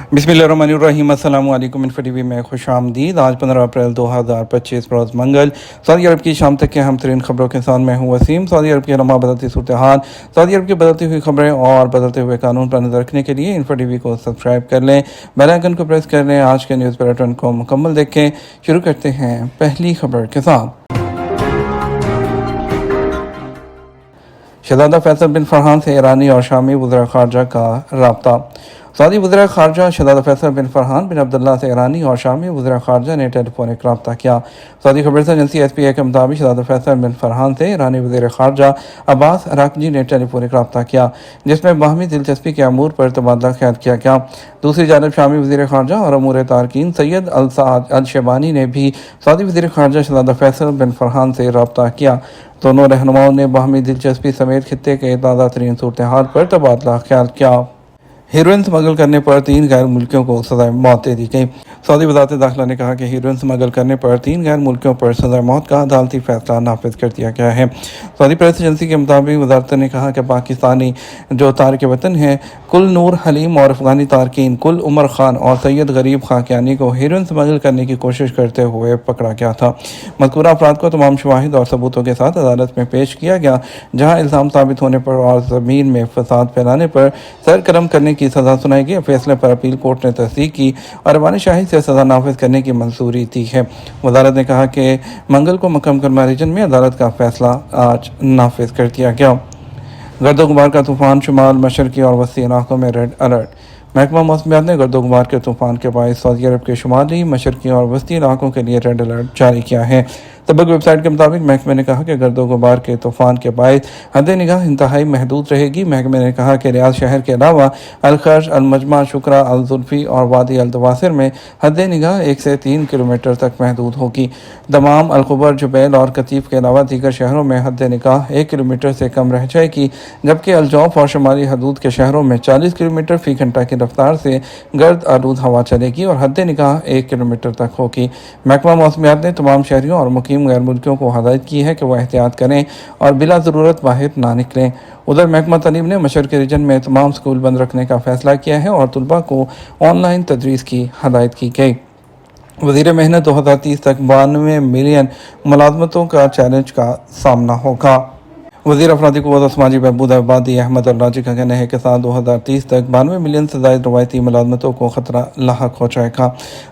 बिस्मिल्लाहिर्रहमानिर्रहीम। अस्सलाम वालेकुम। इन्फो टीवी में खुश आमदीद। आज 15 अप्रैल 2025 रोज़ मंगल। सऊदी अरब की शाम तक के अहम तरीन खबरों के साथ मैं हूँ वसीम। सऊदी अरब की रमा बदलती सूरत हाल, सऊदी अरब की बदलती हुई खबरें और बदलते हुए कानून पर नजर रखने के लिए इन्फो टीवी को सब्सक्राइब कर लें, बेल आइकन को प्रेस कर लें। आज के न्यूज़ बुलेटिन को मुकम्मल देखें। शुरू करते हैं पहली खबर के साथ। शहजादा फैसल बिन फरहान से ईरानी और शामी वज़ीर ख़ारजा का रब्ता। सऊदी वज़ीर ख़ारजा शहजादा फैसल बिन फरहान बिन अब्दुल्ला से ईरानी और शामी वज़ीर ख़ारजा ने टेलीफोनिक रब्ता किया। सऊदी खबर एजेंसी SPA के मुताबिक शहजादा फैसल बिन फरहान से ईरानी वज़ीर ख़ारजा अब्बास अराक़ची ने टेलीफोनिक रब्ता किया, जिसमें बाहमी दिलचस्पी के अमूर पर तबादला ख्याल किया गया। दूसरी जानब शामी वज़ीर ख़ारजा और अमूर तारकीन सैयद अल साद अल शेबानी ने भी सऊदी वज़ीर ख़ारजा शहजादा फैसल बिन फरहान से रब्ता किया। दोनों रहनुमाओं ने बाहमी दिलचस्पी समेत खित्ते के ताज़ा तरीन सूरत हाल पर तबादला ख्याल किया। हीरोइन स्मगल करने पर 3 गैर मुल्कियों को सज़ाए मौत दे दी गई। सऊदी वज़ारत दाखिला ने कहा कि हीरोइन स्मगल करने पर 3 गैर मुल्कियों पर सज़ाए मौत का अदालती फैसला नाफिज कर दिया गया है। सऊदी प्रेस एजेंसी के मुताबिक वज़ारत ने कहा कि पाकिस्तानी जो तारक वतन हैं कुल नूर हलीम और अफ़गानी तारकीन कुल उमर खान और सैयद गरीब खाकियानी को हीरोइन स्मगल करने की कोशिश करते हुए पकड़ा गया था। मज़कूरा अफराद को तमाम शवाहिद और सबूतों के साथ अदालत में पेश किया गया, जहाँ इल्ज़ाम साबित होने पर और ज़मीन में फसाद फैलाने पर सरगर्म करने की सज़ा सुनाई गई। फैसले पर अपील कोर्ट ने तस्दीक की और अवान शाहिद से सज़ा नाफिज करने की मंजूरी दी है। वज़ारत ने कहा कि मंगल को मक्का मुकर्रमा रीजन में अदालत का फैसला आज नाफिज कर दिया गया। गर्दो गुबार का तूफ़ान शुमाल मशरकी और वसी इलाकों में रेड अलर्ट। महकमा मौसमियात ने गर्दो गुबार के तूफ़ान के बायस सऊदी अरब के शुमाली मशरकी और वस्ती इलाकों के लिए रेड अलर्ट जारी किया है। सबक वेबसाइट के मुताबिक महकमे ने कहा कि गर्दो गुबार के तूफ़ान के बायस हद निगाह इंतहाई महदूद रहेगी। महकमे ने कहा कि रियाद शहर के अलावा अलखर्ज, अलमजमा, शुक्रा, अलजुल्फी और वादी अलदवासिर में हद निगाह 1 से 3 किलोमीटर तक महदूद होगी। दमाम, अलखबर, जुबैल और कतीफ के अलावा दीगर शहरों में हद निगाह 1 किलोमीटर से कम रह जाएगी, जबकि अलजौफ और शुमाली हदूद के शहरों में 40 किलोमीटर फ़ी घंटा की रफ्तार से गर्द आलूद हवा चलेगी और हद निगाह 1 किलोमीटर तक होगी। महकमा मौसमियात ने तमाम शहरियों और मुकीम गैर मुल्कियों को हदायत की है कि वह एहतियात करें और बिला ज़रूरत बाहर ना निकलें। उधर महकमा तालीम ने मशरक़ी रीजन में तमाम स्कूल बंद रखने का फैसला किया है और तलबा को ऑनलाइन तदरीस की हदायत की गई। वज़ीर मेहनत 2030 तक 92 मिलियन मुलाजमतों का चैलेंज का सामना होगा। वज़ीर अफरादी क़ुव्वत और समाजी बहबूद आबादी अहमद अल-राजी का कहना है कि साल 2030 तक 92 मिलियन से ज़ायद रवायती मुलाजमतों को ख़तरा लाहक हो जाएगा।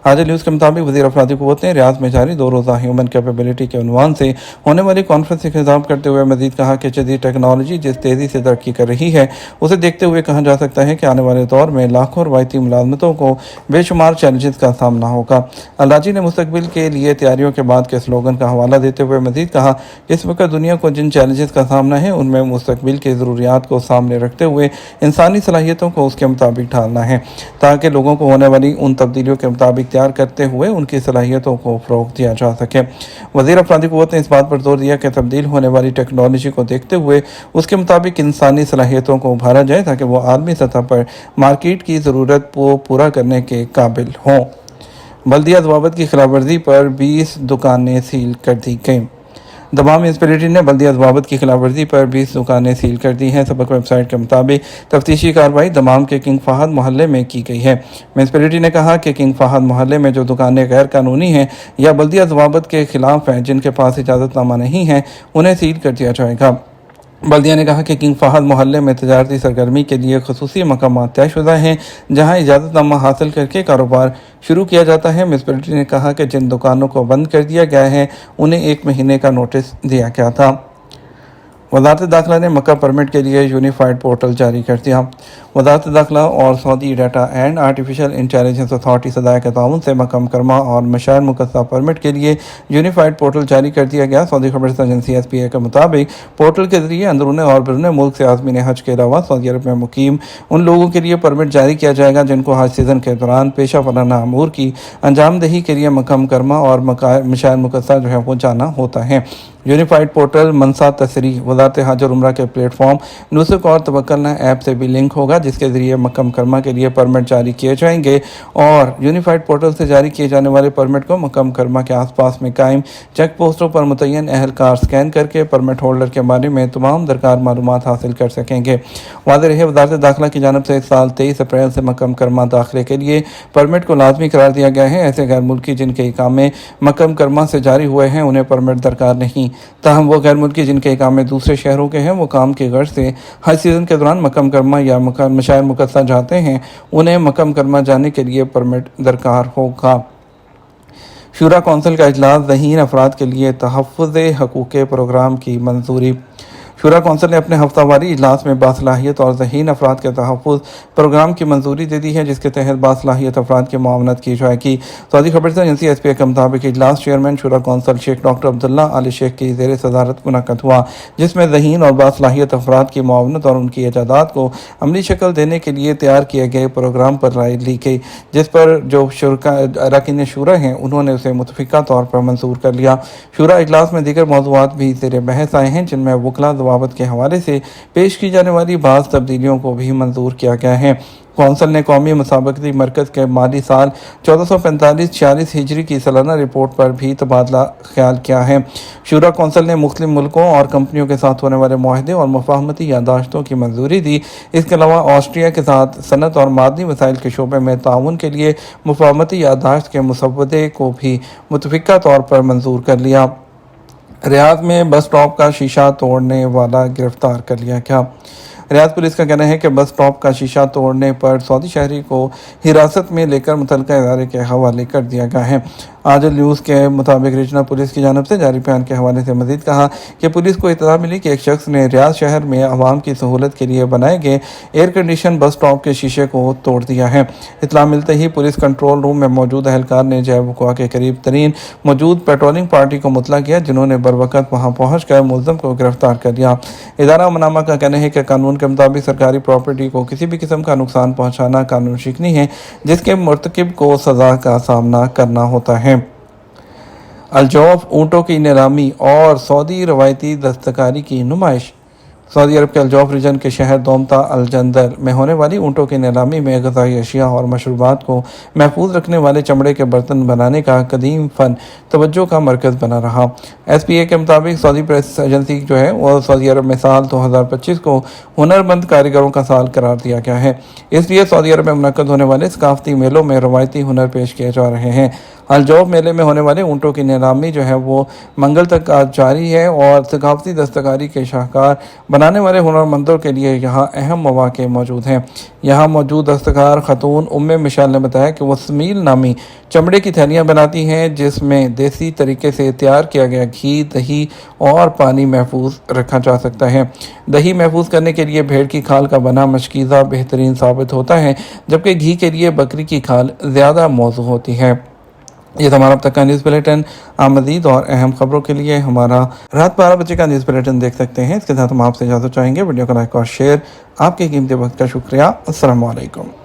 आज न्यूज़ के मुताबिक वज़ीर अफरादी क़ुव्वत ने रियाद में जारी 2 रोज़ा ह्यूमन कैपेबिलिटी के उन्वान से होने वाली कॉन्फ्रेंस से खिताब करते हुए मज़ीद कहा कि जदीद टेक्नोलॉजी जिस तेज़ी से तरक्की कर रही है, उसे देखते हुए कहा जा सकता है कि आने वाले दौर में लाखों रवायती मुलाजमतों को बेशुमार चैलेंजेस का सामना होगा। अल-राजी ने मुस्तकबिल के लिए तैयारियों के बाद के स्लोगन का हवाला देते हुए मज़ीद कहा कि इस वक्त दुनिया को जिन चैलेंजेस का सामना है, उनमें मुस्तकबिल के ज़रूरियात को सामने रखते हुए इंसानी सलाहियतों को उसके मुताबिक ढालना है, ताकि लोगों को होने वाली उन तब्दीलियों के मुताबिक तैयार करते हुए उनकी सलाहियतों को फ़रोग़ दिया जा सके। वज़ीर अफरादी क़ुव्वत ने इस बात पर जोर दिया कि तब्दील होने वाली टेक्नोलॉजी को देखते हुए उसके मुताबिक इंसानी सलाहियतों को उभारा जाए, ताकि वो आलमी सतह पर मार्केट की ज़रूरत को पूरा करने के काबिल हों। बल्दिया ज़वाबत की खिलाफवर्जी पर 20 दुकानें सील कर दी गईं। दमाम म्यूनसिपैलिटी ने बल्दिया ज़वाबत की खिलाफवर्जी पर 20 दुकानें सील कर दी हैं। सबक वेबसाइट के मुताबिक तफ्तीशी कार्रवाई दमाम के किंग फहद मोहल्ले में की गई है। म्यूनसिपैलिटी ने कहा कि किंग फहद मोहल्ले में जो दुकानें गैर कानूनी हैं या बल्दिया ज़वाबत के खिलाफ हैं, जिनके पास इजाज़तनामा नहीं है, उन्हें सील कर दिया जाएगा। बल्दिया ने कहा कि किंग फहद मोहल्ले में तजारती सरगर्मी के लिए खसूसी मकामात तयशुदा हैं, जहाँ इजाज़तनामा हासिल करके कारोबार शुरू किया जाता है। म्यूनसिपैलिटी ने कहा कि जिन दुकानों को बंद कर दिया गया है, उन्हें 1 महीने का नोटिस दिया गया था। वज़ारत दाखिला ने मक्का परमिट के लिए यूनिफाइड पोर्टल जारी कर दिया। वज़ारत दाखिला और Saudi data and artificial intelligence authority सदाए के ताउन से मक्का मुकर्रमा और मशार मुकद्दसा परमिट के लिए यूनिफाइड पोर्टल जारी कर दिया गया। सऊदी खबर एजेंसी SPA के मुताबिक पोर्टल के जरिए अंदरून और बैरून मुल्क से आज़मीन हज के अलावा सऊदी अरब में मुकीम उन लोगों के लिए परमिट जारी किया जाएगा जिनको हज सीज़न के दौरान पेशा वराना अमूर की अंजामदही के लिए मक्का मुकर्रमा और मशार मुकद्दसा जो है वो जाना होता है। यूनिफाइड पोर्टल मनसा तसरीह वजारत हज और उम्रा के प्लेटफॉर्म नुसक और तवक्कलना ऐप से भी लिंक होगा, जिसके ज़रिए मक्का मुकर्रमा के लिए परमिट जारी किए जाएंगे और यूनिफाइड पोर्टल से जारी किए जाने वाले परमिट को मक्का मुकर्रमा के आसपास में कायम चेक पोस्टों पर मुतय्यन एहलकार स्कैन करके परमिट होल्डर के बारे में तमाम दरकार मालूमात हासिल कर सकेंगे। वाज़ेह रहे, वज़ारत दाखिला की जानिब से इस साल 23 अप्रैल से मक्का मुकर्रमा दाखिले के लिए परमिट को लाजमी करार दिया गया है। ऐसे गैर मुल्की जिनके इकामे मक्का मुकर्रमा से जारी हुए हैं उन्हें परमिट दरकार नहीं। ताहम वो गैर मुल्की जिनके इकामे दूसरे शहरों के हैं, वो काम की गर्ज से हज सीज़न के दौरान मक्का मुकर्रमा या मशाइर मुक़द्दसा जाते हैं, उन्हें मक्का मुकर्रमा जाने के लिए परमिट दरकार होगा। शूरा कौंसिल का इजलास ज़हीन अफराद के लिए तहफ़्फ़ुज़ हकूक़ प्रोग्राम की मंजूरी। शूरा कौंसिल ने अपने हफ्तावारी इजलास में बासलाहियत और ज़हीन अफराद के तहफ़्फ़ुज़ प्रोग्राम की मंजूरी दे दी है, जिसके तहत बासलाहियत अफराद की मुआवनत की जाएगी। सऊदी खबरसा एजेंसी SPA के मुताबिक इजलास चेयरमैन शूरा कौंसिल शेख डॉक्टर अब्दुल्ला आली शेख की ज़ेर सदारत मुनक़्क़द हुआ, जिसमें ज़हीन और बासलाहियत अफराद की मुआवनत और उनकी इजादात को अमली शक्ल देने के लिए तैयार किए गए प्रोग्राम पर राय ली गई, जिस पर जो अरकान शूरा हैं उन्होंने उसे मुतफ़िक़ा तौर पर मंजूर कर लिया। शूरा इजलास में दीगर मौज़ूआत भी ज़ेर बहस आए हैं, जिनमें वकला ज़वाबत के हवाले से पेश की जाने वाली बाज़ तब्दीलियों को भी मंजूर किया गया है। कौंसिल ने कौमी मुसाबकती मरकज़ के माली साल 1445-46 हिजरी की सालाना रिपोर्ट पर भी तबादला ख्याल किया है। शूरा कौंसिल ने मुख्तलिफ मुल्कों और कंपनियों के साथ होने वाले मुआहदे और मुफाहमती यादाश्तों की मंजूरी दी। इसके अलावा ऑस्ट्रिया के साथ सनत और मादनी वसाइल के शोबे में ताउन के लिए मुफाहमती यादाश्त के मुसव्वदे को भी मुतफ़िक़ा तौर पर मंजूर कर लिया। रियाद में बस स्टॉप का शीशा तोड़ने वाला गिरफ्तार कर लिया गया। रियाद पुलिस का कहना है कि बस स्टॉप का शीशा तोड़ने पर सऊदी शहरी को हिरासत में लेकर मुतल्लिका इदारे के हवाले कर दिया गया है। आजल न्यूज़ के मुताबिक रीजनल पुलिस की जानिब से जारी बयान के हवाले से मजीद कहा कि पुलिस को इत्तला मिली कि एक शख्स ने रियाद शहर में आवाम की सहूलत के लिए बनाए गए एयर कंडीशन बस स्टॉप के शीशे को तोड़ दिया है। इत्तला मिलते ही पुलिस कंट्रोल रूम में मौजूद एहलकार ने जय वक़ुआ के करीब तरीन मौजूद पेट्रोलिंग पार्टी को मुतला किया, जिन्होंने बरवक़्त वहाँ पहुँच कर मुल्ज़म को गिरफ्तार कर लिया। इदारा मनामा का कहना है कि कानून के मुताबिक सरकारी प्रॉपर्टी को किसी भी किस्म का नुकसान पहुँचाना कानून शिकनी है, जिसके मुर्तकिब को सज़ा का सामना करना होता है। अलजौफ ऊँटों की नीलामी और सऊदी रवायती दस्तकारी की नुमाइश। सऊदी अरब के अलजौफ रीजन के शहर दोमता अलजंदर में होने वाली ऊँटों की नीलामी में ग़िज़ाई अशिया और मशरूबात को महफूज रखने वाले चमड़े के बर्तन बनाने का कदीम फ़न तवज्जो का मरकज़ बना रहा। SPA के मुताबिक सऊदी प्रेस एजेंसी जो है वो सऊदी अरब में साल 2025 को हुनरमंद कारीगरों का साल करार दिया गया है। इसलिए सऊदी अरब में मुनक़्क़द होने वाले सकाफ़ती मेलों में रवायती हुनर पेश किए जा रहे हैं। अलजौफ मेले में होने वाले ऊँटों की नीलामी जो है वो मंगल तक आज जारी है और सकाफ़ती दस्तकारी के शाहकार बनाने वाले हुनरमंदों के लिए यहाँ अहम मौक़े मौजूद हैं। यहाँ मौजूद दस्तकार खतून उम्मे मिशाल ने बताया कि वो स्मील नामी चमड़े की थैलियाँ बनाती हैं, जिसमें देसी तरीके से तैयार किया गया घी, दही और पानी महफूज रखा जा सकता है। दही महफूज करने के लिए भेड़ की खाल का बना मशकीज़ा बेहतरीन साबित होता है, जबकि घी के लिए बकरी की खाल ज़्यादा मौजू होती है। ये तो हमारा अब तक का न्यूज़ बुलेटिन। मज़ीद और अहम खबरों के लिए हमारा रात 12 बजे का न्यूज़ बुलेटिन देख सकते हैं। इसके साथ हम आपसे इजाज़त चाहेंगे। वीडियो को लाइक और शेयर। आपके कीमती वक्त का शुक्रिया। अस्सलामु अलैकुम।